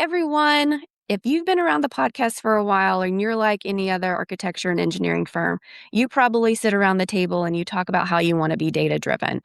everyone. If you've been around the podcast for a while and you're like any other architecture and engineering firm, you probably sit around the table and you talk about how you want to be data driven.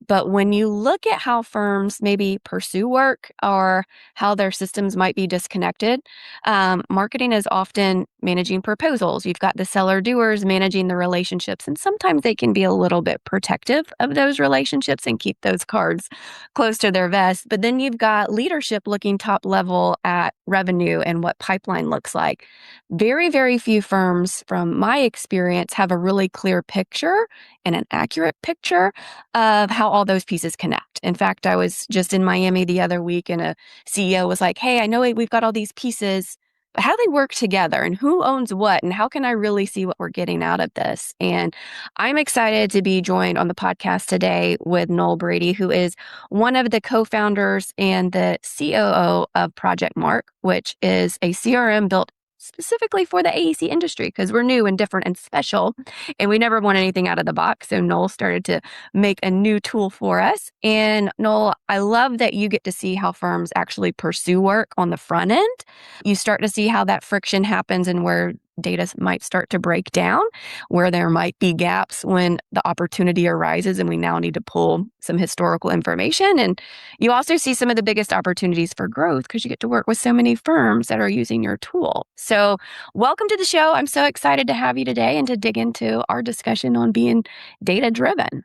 But when you look at how firms maybe pursue work or how their systems might be disconnected, marketing is often managing proposals. You've got the seller doers managing the relationships, and sometimes they can be a little bit protective of those relationships and keep those cards close to their vest. But then you've got leadership looking top level at revenue and what pipeline looks like. Very, very few firms, from my experience, have a really clear picture and an accurate picture of how all those pieces connect. In fact, I was just in Miami the other week and a CEO was like, hey, I know we've got all these pieces, but how do they work together and who owns what and how can I really see what we're getting out of this? And I'm excited to be joined on the podcast today with Noel Brady, who is one of the co-founders and the COO of ProjectMark, which is a CRM built specifically for the AEC industry because we're new and different and special and we never want anything out of the box. So Noel started to make a new tool for us. And Noel, I love that you get to see how firms actually pursue work on the front end. You start to see how that friction happens and where data might start to break down, where there might be gaps when the opportunity arises and we now need to pull some historical information. And you also see some of the biggest opportunities for growth because you get to work with so many firms that are using your tool. So welcome to the show. I'm so excited to have you today and to dig into our discussion on being data driven.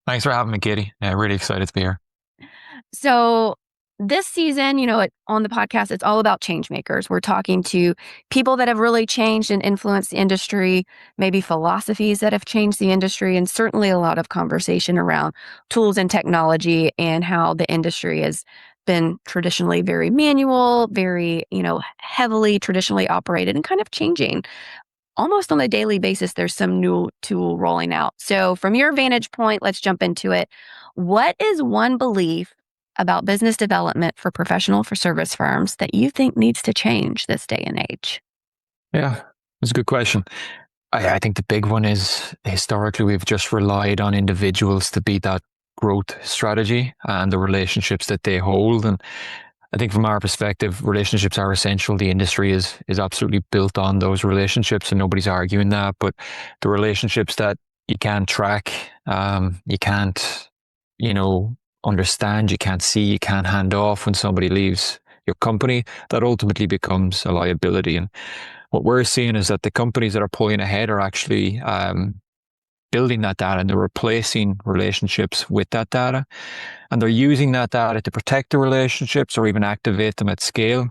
Thanks for having me, Katie. Yeah, really excited to be here. So this season, on the podcast, it's all about change makers. We're talking to people that have really changed and influenced the industry, maybe philosophies that have changed the industry, and certainly a lot of conversation around tools and technology and how the industry has been traditionally very manual, very, heavily traditionally operated and kind of changing. Almost on a daily basis, there's some new tool rolling out. So from your vantage point, let's jump into it. What is one belief about business development for service firms that you think needs to change this day and age? Yeah, that's a good question. I think the big one is historically we've just relied on individuals to be that growth strategy and the relationships that they hold. And I think from our perspective, relationships are essential. The industry is absolutely built on those relationships and nobody's arguing that. But the relationships that you can't track, you can't, understand, you can't see, you can't hand off when somebody leaves your company, that ultimately becomes a liability. And what we're seeing is that the companies that are pulling ahead are actually building that data and they're replacing relationships with that data. And they're using that data to protect the relationships or even activate them at scale.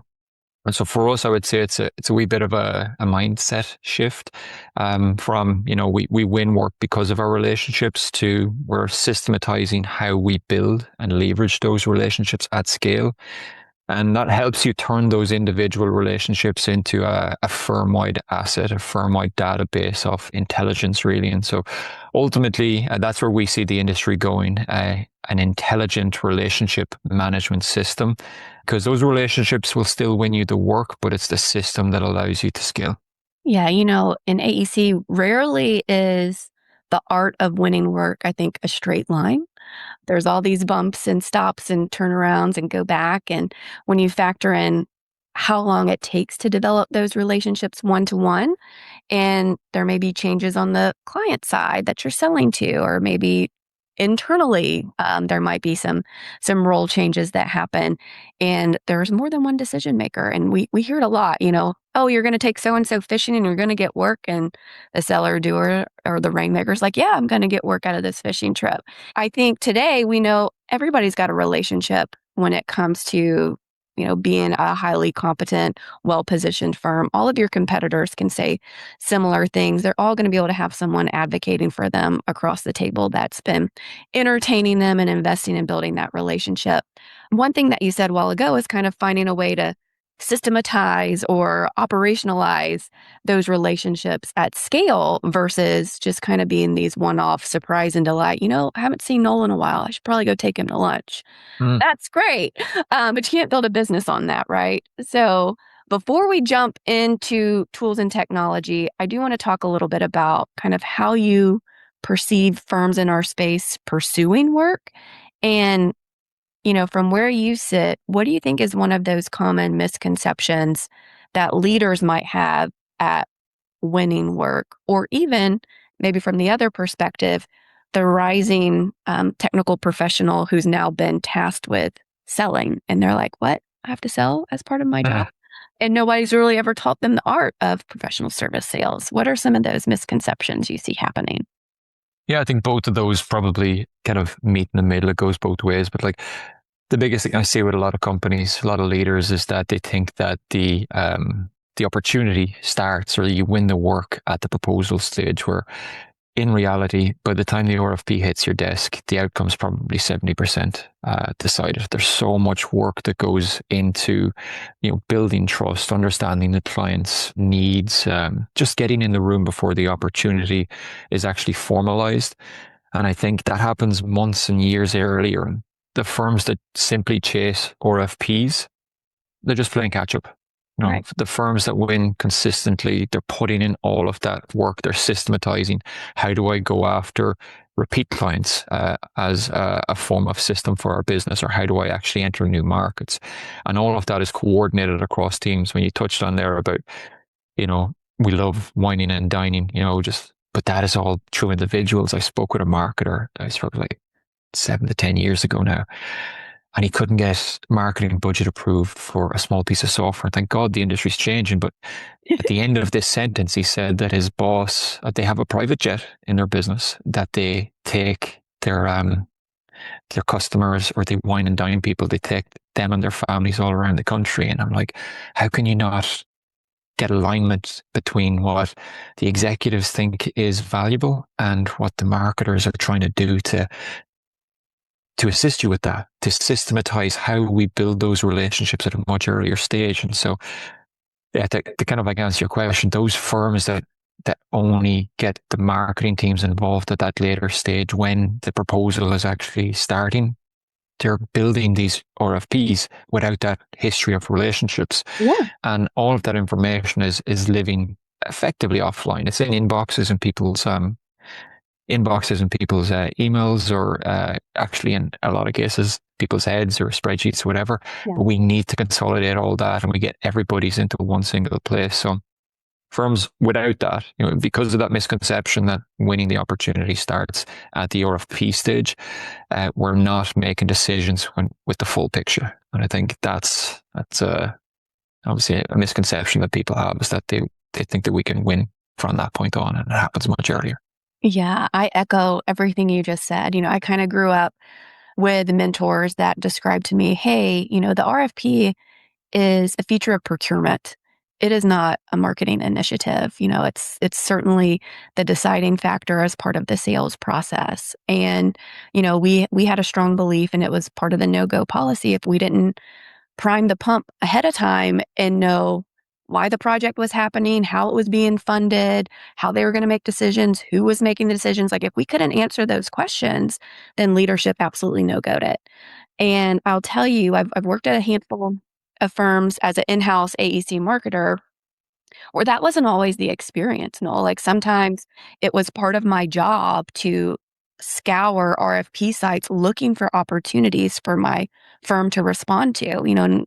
And so for us, I would say it's a wee bit of a mindset shift from, we win work because of our relationships to we're systematizing how we build and leverage those relationships at scale. And that helps you turn those individual relationships into a firm-wide asset, a firm-wide database of intelligence, really. And so ultimately, that's where we see the industry going, an intelligent relationship management system, because those relationships will still win you the work, but it's the system that allows you to scale. Yeah, in AEC, rarely is the art of winning work, I think, a straight line. There's all these bumps and stops and turnarounds and go back. And when you factor in how long it takes to develop those relationships one-to-one, and there may be changes on the client side that you're selling to, or maybe internally, there might be some role changes that happen, and there's more than one decision maker. And we hear it a lot, oh, you're going to take so-and-so fishing and you're going to get work. And the seller doer or the rainmaker's like, yeah, I'm going to get work out of this fishing trip. I think today we know everybody's got a relationship when it comes to being a highly competent, well-positioned firm. All of your competitors can say similar things. They're all going to be able to have someone advocating for them across the table that's been entertaining them and investing in building that relationship. One thing that you said a while ago is kind of finding a way to systematize or operationalize those relationships at scale versus just kind of being these one-off surprise and delight. I haven't seen Noel in a while. I should probably go take him to lunch. That's great. But you can't build a business on that, right? So before we jump into tools and technology, I do want to talk a little bit about kind of how you perceive firms in our space pursuing work and from where you sit, what do you think is one of those common misconceptions that leaders might have at winning work? Or even maybe from the other perspective, the rising technical professional who's now been tasked with selling. And they're like, what? I have to sell as part of my Uh, job? And nobody's really ever taught them the art of professional service sales. What are some of those misconceptions you see happening? yeah, I think both of those probably kind of meet in the middle. It goes both ways. But like the biggest thing I see with a lot of companies, a lot of leaders, is that they think that the opportunity starts or you win the work at the proposal stage, where in reality, by the time the RFP hits your desk, the outcome's probably 70% decided. There's so much work that goes into, building trust, understanding the client's needs, just getting in the room before the opportunity is actually formalized. And I think that happens months and years earlier. The firms that simply chase RFPs, they're just playing catch up. Right. The firms that win consistently, they're putting in all of that work. They're systematizing. How do I go after repeat clients as a form of system for our business, or how do I actually enter new markets? And all of that is coordinated across teams. When you touched on there about, we love whining and dining, but that is all true individuals. I spoke with a marketer. I spoke like 7 to 10 years ago now, and he couldn't get marketing budget approved for a small piece of software. Thank God the industry's changing. But at the end of this sentence, he said that his boss, they have a private jet in their business that they take their customers, or they wine and dine people. They take them and their families all around the country. And I'm like, how can you not get alignment between what the executives think is valuable and what the marketers are trying to do to assist you with that, to systematize how we build those relationships at a much earlier stage? And so, yeah, to kind of like answer your question, those firms that only get the marketing teams involved at that later stage when the proposal is actually starting, they're building these RFPs without that history of relationships. Yeah. And all of that information is living effectively offline. It's in people's emails, or actually in a lot of cases people's heads or spreadsheets or whatever. Yeah. But we need to consolidate all that, and we get everybody's into one single place. So firms without that, because of that misconception that winning the opportunity starts at the RFP stage, we're not making decisions with the full picture. And I think that's obviously a misconception that people have, is that they think that we can win from that point on, and it happens much earlier. Yeah, I echo everything you just said. I kind of grew up with mentors that described to me, hey, the RFP is a feature of procurement. It is not a marketing initiative. It's certainly the deciding factor as part of the sales process. And, we had a strong belief, and it was part of the no-go policy, if we didn't prime the pump ahead of time and know why the project was happening, how it was being funded, how they were going to make decisions, who was making the decisions. Like, if we couldn't answer those questions, then leadership absolutely no-goed it. And I'll tell you, I've worked at a handful of firms as an in-house AEC marketer where that wasn't always the experience. No, like sometimes it was part of my job to scour RFP sites looking for opportunities for my firm to respond to, and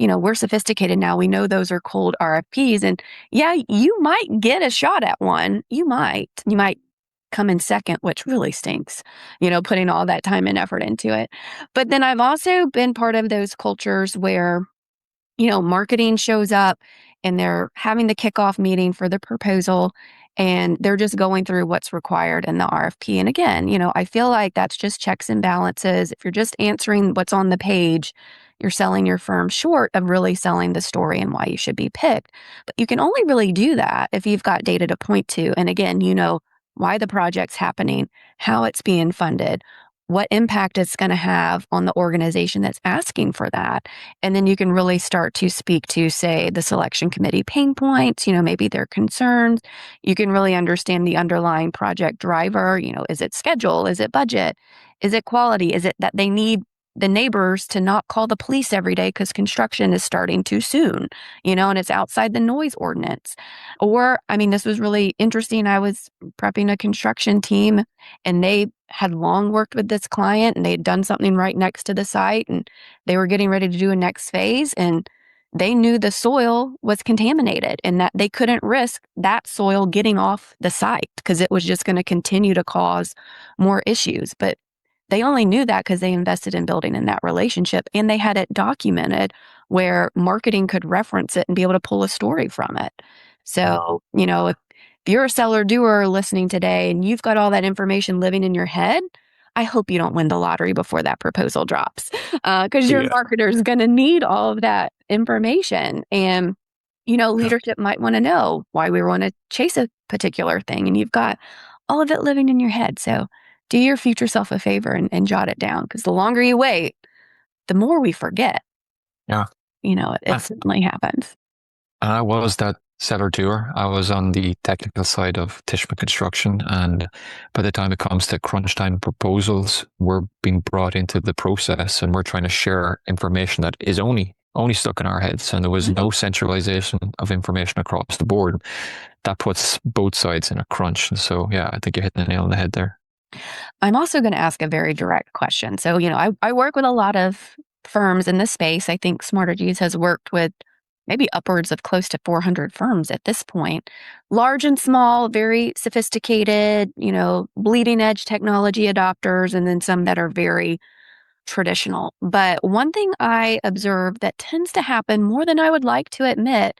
we're sophisticated now. We know those are cold RFPs. And yeah, you might get a shot at one. You might come in second, which really stinks, putting all that time and effort into it. But then I've also been part of those cultures where, marketing shows up and they're having the kickoff meeting for the proposal, and they're just going through what's required in the RFP. And again, I feel like that's just checks and balances. If you're just answering what's on the page, you're selling your firm short of really selling the story and why you should be picked. But you can only really do that if you've got data to point to. And again, why the project's happening, how it's being funded, what impact it's going to have on the organization that's asking for that. And then you can really start to speak to, say, the selection committee pain points, maybe their concerns. You can really understand the underlying project driver. Is it schedule? Is it budget? Is it quality? Is it that they need the neighbors to not call the police every day because construction is starting too soon, and it's outside the noise ordinance? Or, this was really interesting. I was prepping a construction team, and they had long worked with this client and they had done something right next to the site and they were getting ready to do a next phase, and they knew the soil was contaminated and that they couldn't risk that soil getting off the site because it was just going to continue to cause more issues. But they only knew that because they invested in building in that relationship, and they had it documented where marketing could reference it and be able to pull a story from it. So, if you're a seller doer listening today and you've got all that information living in your head, I hope you don't win the lottery before that proposal drops, because your Yeah. marketer is going to need all of that information. And, Yeah. leadership might want to know why we want to chase a particular thing. And you've got all of it living in your head. So do your future self a favor and jot it down, because the longer you wait, the more we forget. Yeah. It certainly happens. I was that seller doer. I was on the technical side of Tishma Construction. And by the time it comes to crunch time proposals, we're being brought into the process and we're trying to share information that is only stuck in our heads. And there was no centralization of information across the board. That puts both sides in a crunch. And so, yeah, I think you're hitting the nail on the head there. I'm also going to ask a very direct question. So, I work with a lot of firms in this space. I think Smartergies has worked with maybe upwards of close to 400 firms at this point, large and small, very sophisticated, bleeding edge technology adopters, and then some that are very traditional. But one thing I observe that tends to happen more than I would like to admit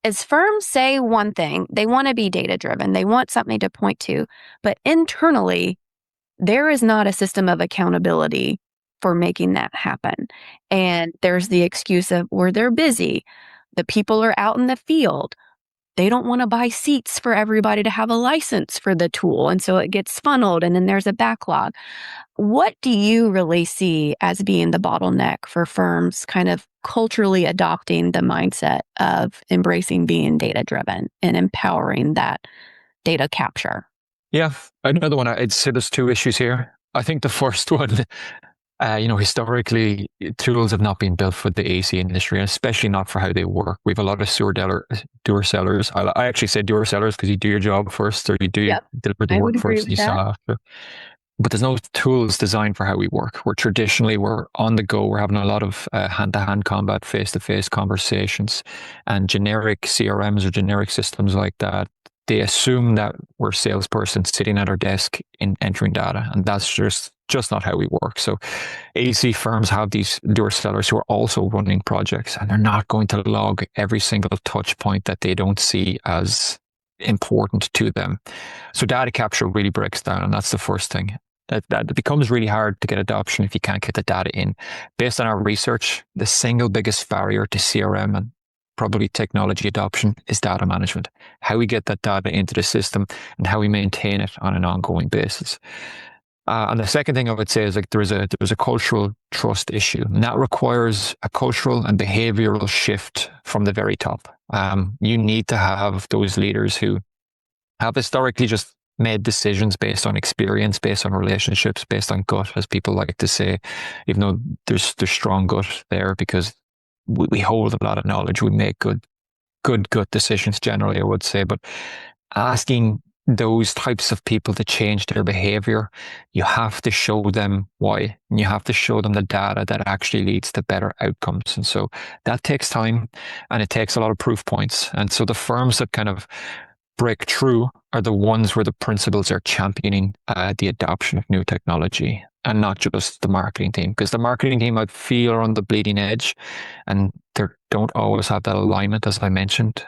is firms say one thing, they want to be data driven, they want something to point to, but internally, there is not a system of accountability for making that happen. And there's the excuse of, or they're busy. The people are out in the field. They don't want to buy seats for everybody to have a license for the tool. And so it gets funneled and then there's a backlog. What do you really see as being the bottleneck for firms kind of culturally adopting the mindset of embracing being data driven and empowering that data capture? Yeah, another one. I'd say there's two issues here. I think the first one, historically, tools have not been built for the AEC industry, and especially not for how they work. We have a lot of doer sellers. I actually say doer sellers because you do your job first, or you Yep, deliver the I work would agree first, and with you that. sell after. But there's no tools designed for how we work. We're on the go. We're having a lot of hand-to-hand combat, face-to-face conversations, and generic CRMs or generic systems like that. They assume that we're a salesperson sitting at our desk in entering data, and that's just not how we work. So AEC firms have these doer sellers who are also running projects, and they're not going to log every single touch point that they don't see as important to them. So data capture really breaks down, and that's the first thing. That it becomes really hard to get adoption if you can't get the data in. Based on our research, the single biggest barrier to CRM and probably technology adoption is data management. How we get that data into the system and how we maintain it on an ongoing basis. And the second thing I would say is there's a cultural trust issue, and that requires a cultural and behavioral shift from the very top. You need to have those leaders who have historically just made decisions based on experience, based on relationships, based on gut, as people like to say, even though there's strong gut there because we hold a lot of knowledge. We make good gut decisions generally, I would say. But asking those types of people to change their behavior, you have to show them why. And you have to show them the data that actually leads to better outcomes. And so that takes time and it takes a lot of proof points. And so the firms that kind of break through are the ones where the principals are championing the adoption of new technology and not just the marketing team. Because the marketing team, I feel, are on the bleeding edge and they don't always have that alignment, as I mentioned,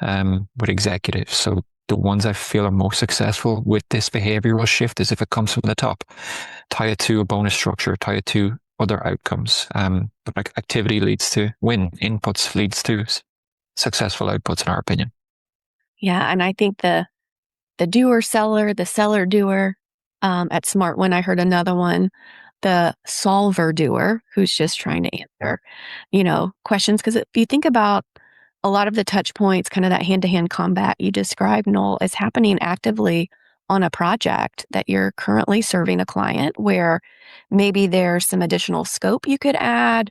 with executives. So the ones I feel are most successful with this behavioral shift is if it comes from the top. Tie it to a bonus structure, tie it to other outcomes. But activity leads to win, inputs leads to successful outputs, in our opinion. Yeah, and I think the doer seller, the seller doer, at Smart One, I heard another one, the solver doer, who's just trying to answer, questions. Because if you think about a lot of the touch points, kind of that hand-to-hand combat you described, Noel, is happening actively on a project that you're currently serving a client where maybe there's some additional scope you could add.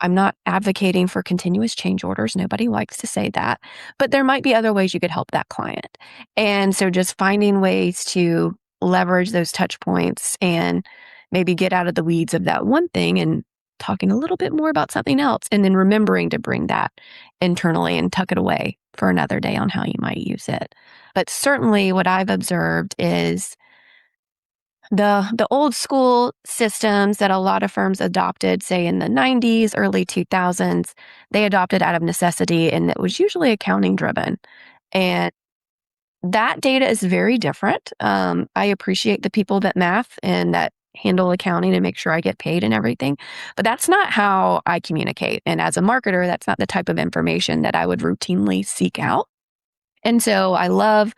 I'm not advocating for continuous change orders. Nobody likes to say that, but there might be other ways you could help that client. And so just finding ways to leverage those touch points and maybe get out of the weeds of that one thing and talking a little bit more about something else, and then remembering to bring that internally and tuck it away for another day on how you might use it. But certainly what I've observed is the old school systems that a lot of firms adopted, say in the 90s, early 2000s, they adopted out of necessity, and it was usually accounting driven. And that data is very different. I appreciate the people that math and that handle accounting and make sure I get paid and everything, but that's not how I communicate. And as a marketer, that's not the type of information that I would routinely seek out. And so I love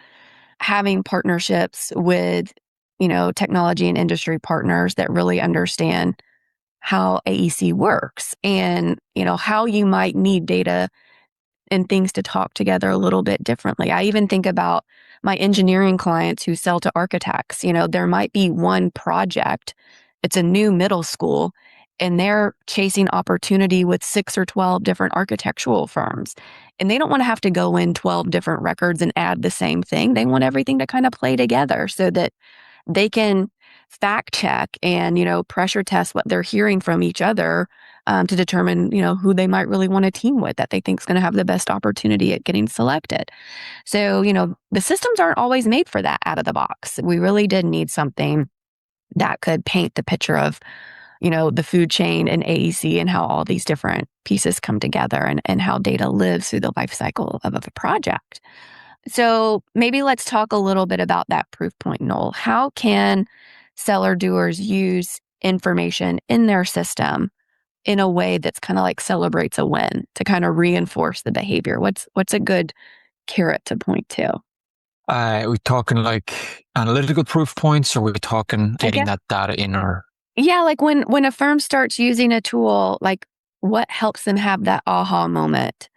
having partnerships with, technology and industry partners that really understand how AEC works and, how you might need data and things to talk together a little bit differently. I even think about my engineering clients who sell to architects. There might be one project, it's a new middle school, and they're chasing opportunity with 6 or 12 different architectural firms. And they don't want to have to go in 12 different records and add the same thing. They want everything to kind of play together so that they can fact check and, pressure test what they're hearing from each other to determine, who they might really want to team with that they think is going to have the best opportunity at getting selected. So, the systems aren't always made for that out of the box. We really did need something that could paint the picture of, the food chain and AEC and how all these different pieces come together and how data lives through the life cycle of a project. So maybe let's talk a little bit about that proof point, Noel. How can seller doers use information in their system in a way that's kind of like celebrates a win to kind of reinforce the behavior? What's a good carrot to point to? Are we talking like analytical proof points, or are we talking I getting guess, that data in our? yeah, like when a firm starts using a tool, like what helps them have that aha moment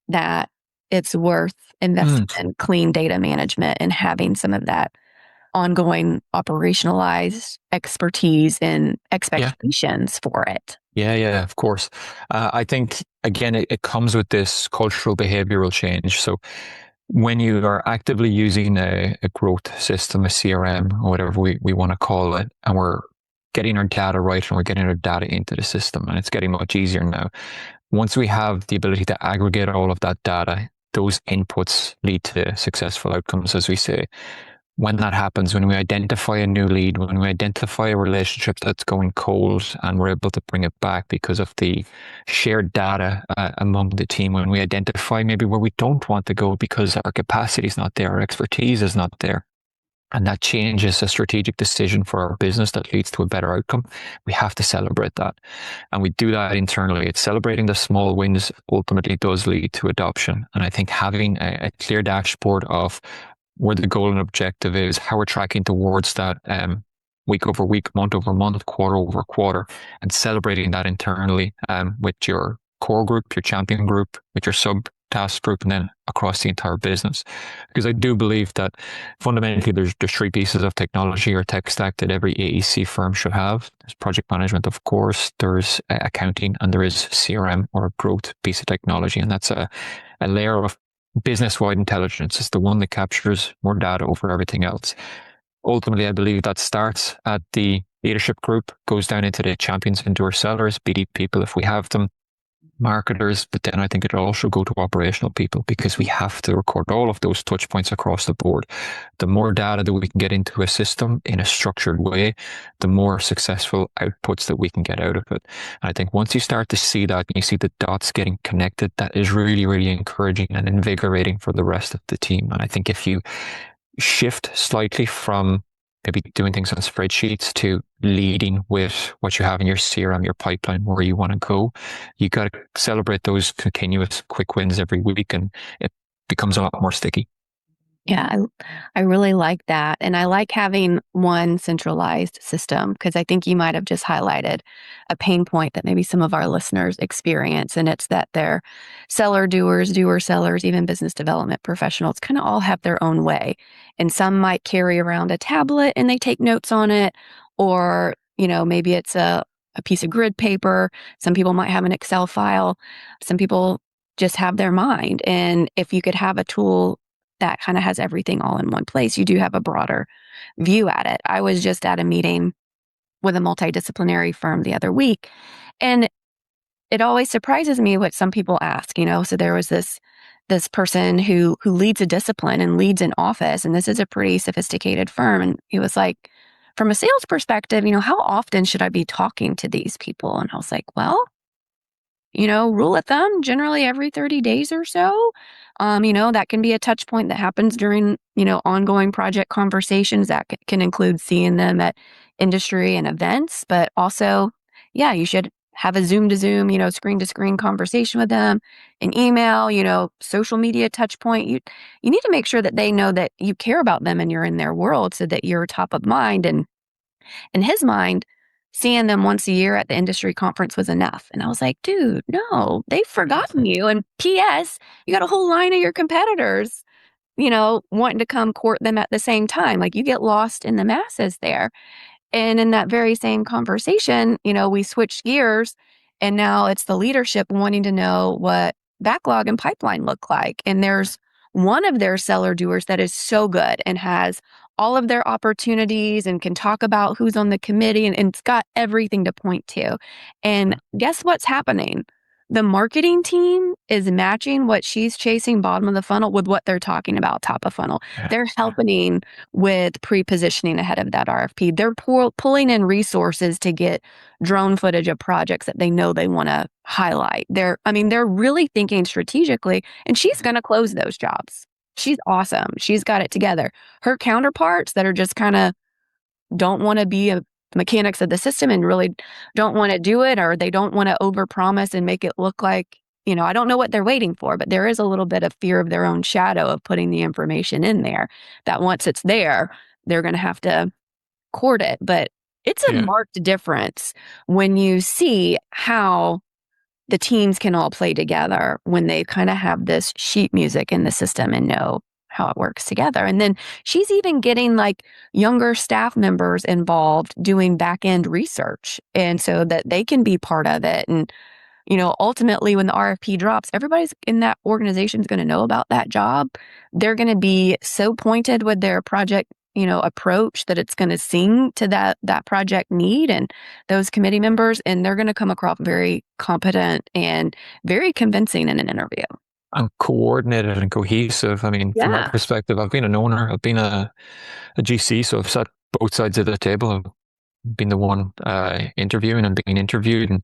that it's worth investing Mm, in clean data management and having some of that ongoing operationalized expertise and yeah, expectations for it. yeah, of course. I think again, it comes with this cultural behavioral change. So when you are actively using a growth system, a CRM, or whatever we want to call it, and we're getting our data right and we're getting our data into the system, and it's getting much easier now. Once we have the ability to aggregate all of that data, those inputs lead to successful outcomes, as we say. When that happens, when we identify a new lead, when we identify a relationship that's going cold and we're able to bring it back because of the shared data among the team, when we identify maybe where we don't want to go because our capacity is not there, our expertise is not there, and that changes a strategic decision for our business that leads to a better outcome, we have to celebrate that. And we do that internally. It's celebrating the small wins ultimately does lead to adoption. And I think having a clear dashboard of where the goal and objective is, how we're tracking towards that week over week, month over month, quarter over quarter, and celebrating that internally with your core group, your champion group, with your sub task group, and then across the entire business. Because I do believe that fundamentally there's 3 pieces of technology or tech stack that every AEC firm should have. There's project management, of course, there's accounting, and there is CRM or a growth piece of technology. And that's a layer of business-wide intelligence. It's the one that captures more data over everything else. Ultimately, I believe that starts at the leadership group, goes down into the champions, into our sellers, BD people if we have them, marketers, but then I think it'll also go to operational people because we have to record all of those touch points across the board. The more data that we can get into a system in a structured way, the more successful outputs that we can get out of it. And I think once you start to see that, and you see the dots getting connected, that is really, really encouraging and invigorating for the rest of the team. And I think if you shift slightly from maybe doing things on spreadsheets to leading with what you have in your CRM, your pipeline, where you want to go, you got to celebrate those continuous quick wins every week, and it becomes a lot more sticky. Yeah, I really like that. And I like having one centralized system because I think you might have just highlighted a pain point that maybe some of our listeners experience. And it's that their seller doers, doer sellers, even business development professionals kind of all have their own way. And some might carry around a tablet and they take notes on it, or, maybe it's a piece of grid paper. Some people might have an Excel file. Some people just have their mind. And if you could have a tool that kind of has everything all in one place. You do have a broader view at it. I was just at a meeting with a multidisciplinary firm the other week, and it always surprises me what some people ask, So there was this person who leads a discipline and leads an office, and this is a pretty sophisticated firm. And he was like, from a sales perspective, how often should I be talking to these people? And I was like, well, rule of thumb, generally every 30 days or so. That can be a touch point that happens during, ongoing project conversations that can include seeing them at industry and events, but also, yeah, you should have a Zoom to Zoom, screen to screen conversation with them, an email, social media touch point. You need to make sure that they know that you care about them and you're in their world so that you're top of mind. And in his mind, seeing them once a year at the industry conference was enough. And I was like, dude, no, they've forgotten you. And P.S., you got a whole line of your competitors, wanting to come court them at the same time. Like you get lost in the masses there. And in that very same conversation, we switched gears and now it's the leadership wanting to know what backlog and pipeline look like. And there's one of their seller doers that is so good and has all of their opportunities and can talk about who's on the committee and it's got everything to point to. And guess what's happening? The marketing team is matching what she's chasing bottom of the funnel with what they're talking about top of funnel. They're helping with pre-positioning ahead of that RFP. They're pulling in resources to get drone footage of projects that they know they want to highlight. They're really thinking strategically, and she's going to close those jobs. She's awesome. She's got it together. Her counterparts that are just kind of don't want to be a mechanics of the system and really don't want to do it, or they don't want to overpromise and make it look like, I don't know what they're waiting for, but there is a little bit of fear of their own shadow of putting the information in there that once it's there, they're going to have to court it. But it's a marked difference when you see how the teams can all play together when they kind of have this sheet music in the system and know how it works together. And then she's even getting like younger staff members involved doing back end research. And so that they can be part of it. And, ultimately when the RFP drops, everybody's in that organization is going to know about that job. They're going to be so pointed with their project, approach that it's going to sing to that project need and those committee members. And they're going to come across very competent and very convincing in an interview. And coordinated and cohesive. I mean, from my perspective, I've been an owner, I've been a GC, so I've sat both sides of the table. I've been the one interviewing and being interviewed. And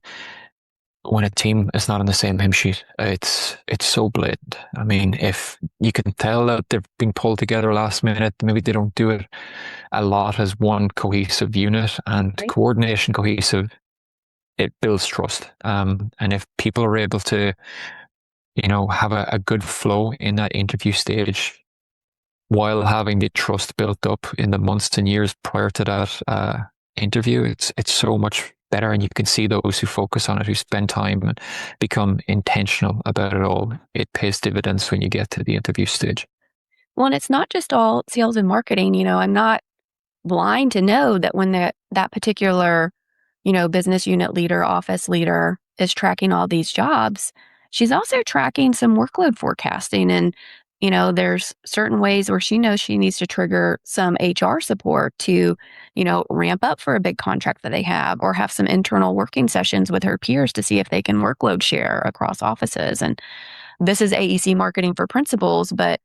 when a team is not on the same hymn sheet, it's so blatant. I mean, if you can tell that they're being pulled together last minute, maybe they don't do it a lot as one cohesive unit, and coordination cohesive, it builds trust. And if people are able to have a good flow in that interview stage while having the trust built up in the months and years prior to that interview, it's so much better. And you can see those who focus on it, who spend time and become intentional about it all. It pays dividends when you get to the interview stage. Well, and it's not just all sales and marketing. I'm not blind to know that when that particular, business unit leader, office leader is tracking all these jobs, she's also tracking some workload forecasting. And, there's certain ways where she knows she needs to trigger some HR support to, ramp up for a big contract that they have, or have some internal working sessions with her peers to see if they can workload share across offices. And this is AEC marketing for principals, but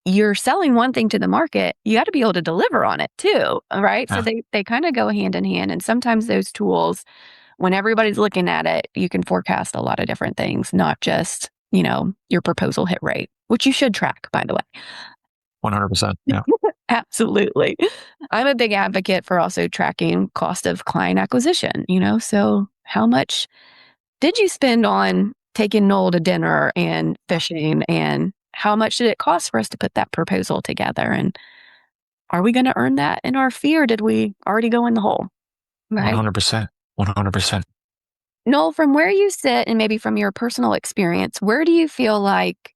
you're selling one thing to the market, you got to be able to deliver on it too, right? So they kind of go hand in hand. And sometimes those tools, when everybody's looking at it, you can forecast a lot of different things, not just, your proposal hit rate, which you should track, by the way. 100%. Yeah. Absolutely. I'm a big advocate for also tracking cost of client acquisition, so how much did you spend on taking Noel to dinner and fishing, and how much did it cost for us to put that proposal together? And are we going to earn that in our fee, or did we already go in the hole? Right? 100%. 100%. Noel, from where you sit and maybe from your personal experience, where do you feel like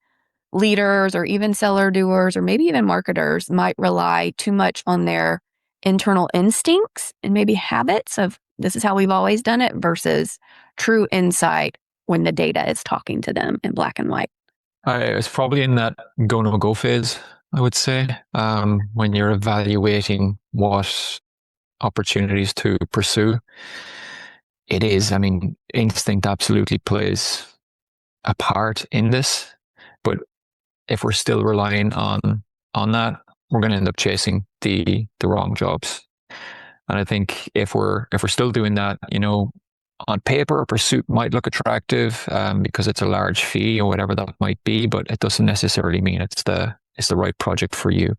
leaders or even seller doers or maybe even marketers might rely too much on their internal instincts and maybe habits of this is how we've always done it versus true insight when the data is talking to them in black and white? It's probably in that go no go phase. I would say, when you're evaluating what opportunities to pursue. It is, I mean, instinct absolutely plays a part in this, but if we're still relying on that, we're going to end up chasing the wrong jobs. And I think if we're still doing that, on paper, a pursuit might look attractive because it's a large fee or whatever that might be, but it doesn't necessarily mean it's the right project for you.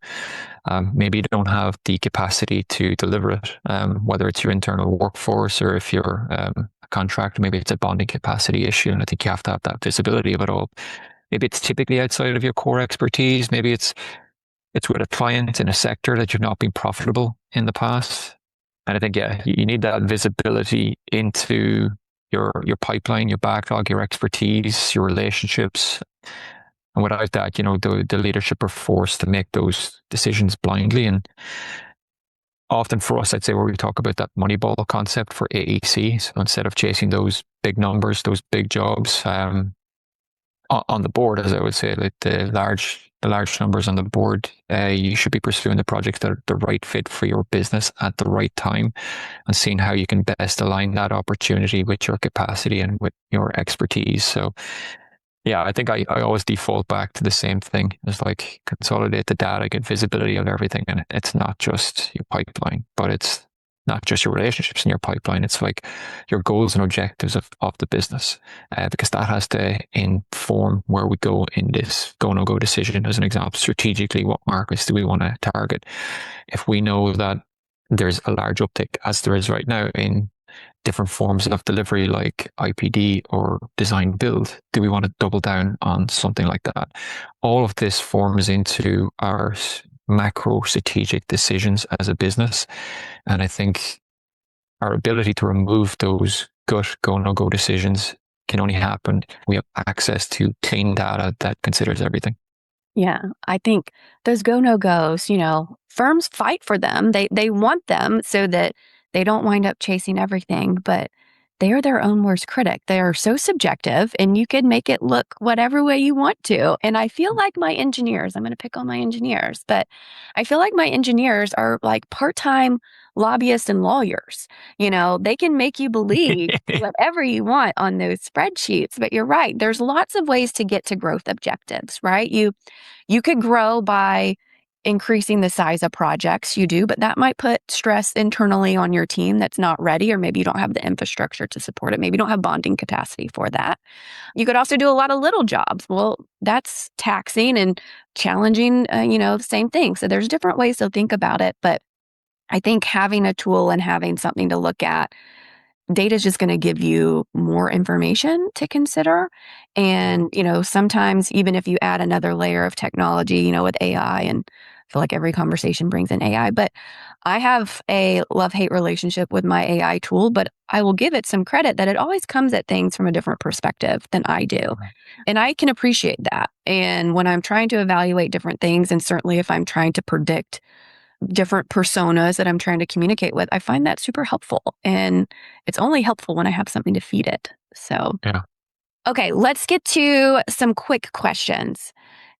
Maybe you don't have the capacity to deliver it, whether it's your internal workforce or if you're a contractor, maybe it's a bonding capacity issue. And I think you have to have that visibility of it all. Maybe it's typically outside of your core expertise. Maybe it's with a client in a sector that you've not been profitable in the past. And I think, yeah, you need that visibility into your pipeline, your backlog, your expertise, your relationships. And without that, the leadership are forced to make those decisions blindly. And often for us, I'd say where we talk about that Moneyball concept for AEC. So instead of chasing those big numbers, those big jobs on the board, as I would say, like the large numbers on the board, you should be pursuing the projects that are the right fit for your business at the right time and seeing how you can best align that opportunity with your capacity and with your expertise. So yeah, I think I always default back to the same thing. It's like consolidate the data, get visibility of everything. And it's not just your pipeline, but it's not just your relationships in your pipeline. It's like your goals and objectives of the business, because that has to inform where we go in this go no go decision. As an example, strategically, what markets do we want to target? If we know that there's a large uptick, as there is right now, in different forms of delivery like IPD or design build, do we want to double down on something like that? All of this forms into our macro strategic decisions as a business. And I think our ability to remove those gut go no go decisions can only happen if we have access to clean data that considers everything. Yeah, I think those go no goes, firms fight for them. They want them so that they don't wind up chasing everything, but they are their own worst critic. They are so subjective and you can make it look whatever way you want to. And I feel like my engineers, I'm going to pick on my engineers, but I feel like my engineers are like part-time lobbyists and lawyers. They can make you believe whatever you want on those spreadsheets, but you're right. There's lots of ways to get to growth objectives, right? You could grow by increasing the size of projects you do, but that might put stress internally on your team that's not ready, or maybe you don't have the infrastructure to support it. Maybe you don't have bonding capacity for that. You could also do a lot of little jobs. Well, that's taxing and challenging, the same thing. So there's different ways to think about it, but I think having a tool and having something to look at, data is just going to give you more information to consider. And, sometimes even if you add another layer of technology, with AI, and I feel like every conversation brings in AI, but I have a love-hate relationship with my AI tool, but I will give it some credit that it always comes at things from a different perspective than I do. And I can appreciate that. And when I'm trying to evaluate different things, and certainly if I'm trying to predict different personas that I'm trying to communicate with, I find that super helpful. And it's only helpful when I have something to feed it. So, Yeah. okay, let's get to some quick questions.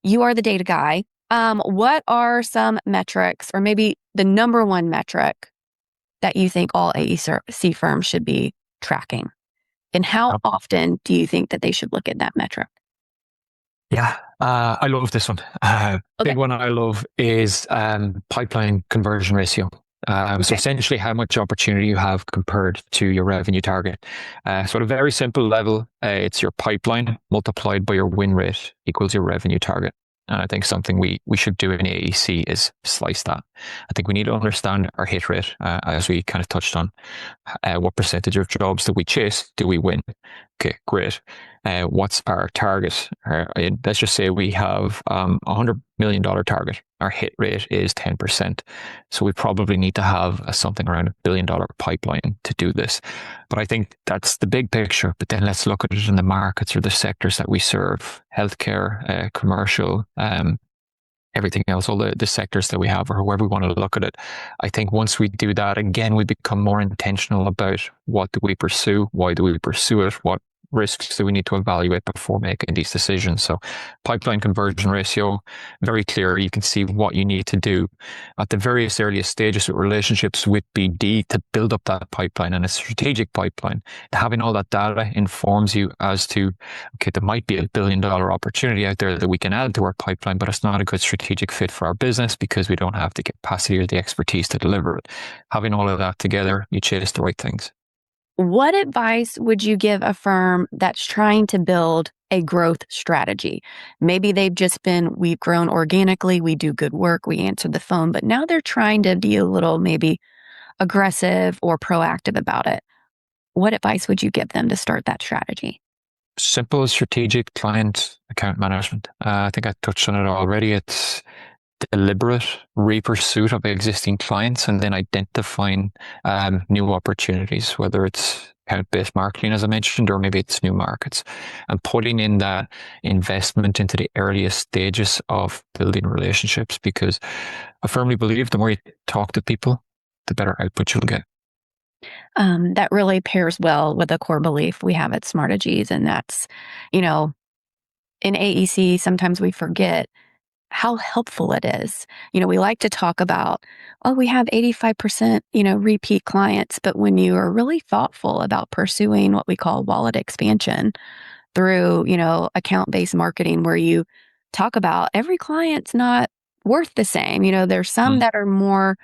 You are the data guy. What are some metrics, or maybe the number one metric that you think all AEC firms should be tracking? And how often do you think that they should look at that metric? Yeah, I love this one. Okay. Big one I love is pipeline conversion ratio. So Okay. essentially, how much opportunity you have compared to your revenue target. So at a very simple level, it's your pipeline multiplied by your win rate equals your revenue target. And I think something we should do in AEC is slice that. I think we need to understand our hit rate, as we kind of touched on. What percentage of jobs that we chase do we win? Okay, great. What's our target? Let's just say we have $100 million target. Our hit rate is 10%. So we probably need to have something around $1 billion pipeline to do this. But I think that's the big picture. But then let's look at it in the markets or the sectors that we serve: healthcare, commercial, everything else, all the sectors that we have, or however we want to look at it. I think once we do that, again, we become more intentional about what do we pursue, why do we pursue it, what risks that we need to evaluate before making these decisions. So pipeline conversion ratio, very clear. You can see what you need to do at the various earliest stages with relationships with BD to build up that pipeline and a strategic pipeline. Having all that data informs you as to, okay, there might be $1 billion opportunity out there that we can add to our pipeline, but it's not a good strategic fit for our business because we don't have the capacity or the expertise to deliver it. Having all of that together, you chase the right things. What advice would you give a firm that's trying to build a growth strategy? Maybe we've grown organically, we do good work, we answer the phone, but now they're trying to be a little maybe aggressive or proactive about it. What advice would you give them to start that strategy? Simple strategic client account management. I think I touched on it already. It's deliberate repursuit of existing clients and then identifying new opportunities, whether it's account-based marketing, as I mentioned, or maybe it's new markets, and putting in that investment into the earliest stages of building relationships, because I firmly believe the more you talk to people, the better output you'll get. That really pairs well with a core belief we have at Smartagees, and that's, you know, in AEC, sometimes we forget how helpful it is. We like to talk about, oh, we have 85%, repeat clients. But when you are really thoughtful about pursuing what we call wallet expansion through, account-based marketing, where you talk about every client's not worth the same. There's some Mm. that are more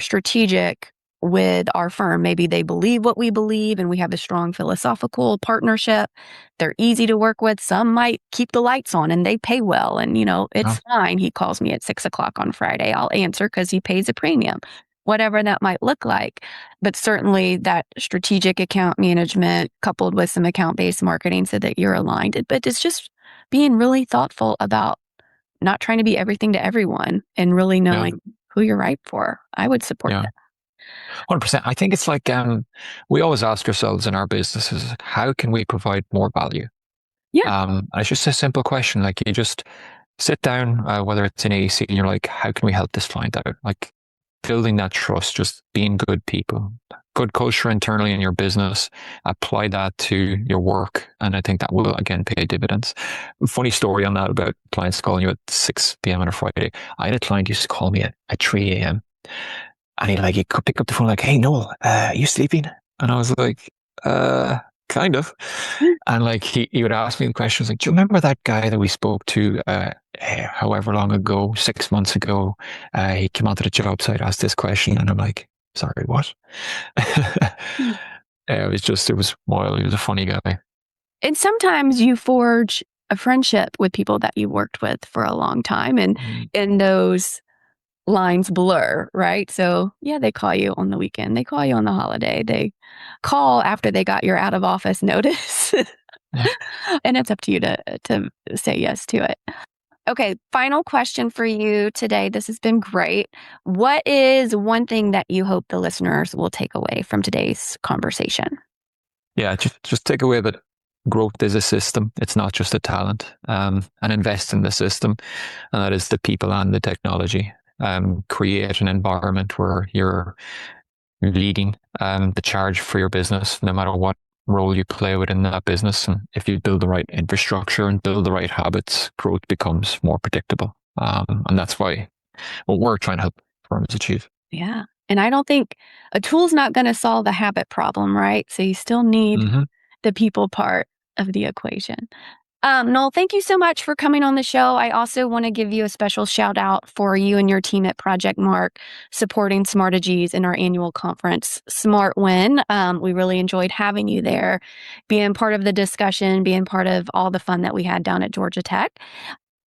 strategic with our firm. Maybe they believe what we believe and we have a strong philosophical partnership. They're easy to work with. Some might keep the lights on and they pay well. And, Oh, it's fine. He calls me at 6 o'clock on Friday. I'll answer because he pays a premium, whatever that might look like. But certainly that strategic account management coupled with some account-based marketing so that you're aligned. But it's just being really thoughtful about not trying to be everything to everyone and really yeah, knowing who you're right for. I would support yeah. that. 100%. I think it's like we always ask ourselves in our businesses, how can we provide more value? Yeah. And it's just a simple question. Like you just sit down, whether it's in AEC, and you're like, how can we help this client out? Like building that trust, just being good people, good culture internally in your business, apply that to your work. And I think that will again pay dividends. Funny story on that about clients calling you at 6 p.m. on a Friday. I had a client used to call me at 3 a.m. And he could pick up the phone like, "Hey, Noel, are you sleeping?" And I was like, kind of. And like he would ask me the questions like, "Do you remember that guy that we spoke to however long ago, 6 months ago? He came onto the job site, asked this question." And I'm like, "Sorry, what?" It was wild. He was a funny guy. And sometimes you forge a friendship with people that you worked with for a long time Mm. and those lines blur, right? So yeah, they call you on the weekend, they call you on the holiday, they call after they got your out of office notice. Yeah. And it's up to you to say yes to it. Okay, final question for you today. This has been great. What is one thing that you hope the listeners will take away from today's conversation? Yeah, just take away that growth is a system. It's not just a talent. And invest in the system, and that is the people and the technology. Create an environment where you're leading the charge for your business, no matter what role you play within that business. And if you build the right infrastructure and build the right habits, growth becomes more predictable. And that's what we're trying to help firms achieve. Yeah. And I don't think a tool's not going to solve the habit problem, right? So you still need Mm-hmm. the people part of the equation. Noel, thank you so much for coming on the show. I also want to give you a special shout out for you and your team at Project Mark supporting Smartagees in our annual conference, Smart Win. We really enjoyed having you there, being part of the discussion, being part of all the fun that we had down at Georgia Tech.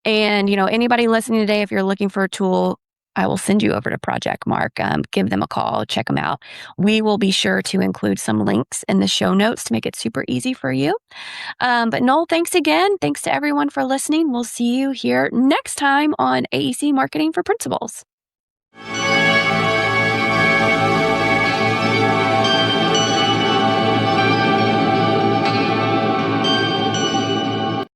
And, anybody listening today, if you're looking for a tool, I will send you over to Project Mark. Give them a call, check them out. We will be sure to include some links in the show notes to make it super easy for you. But Noel, thanks again. Thanks to everyone for listening. We'll see you here next time on AEC Marketing for Principals.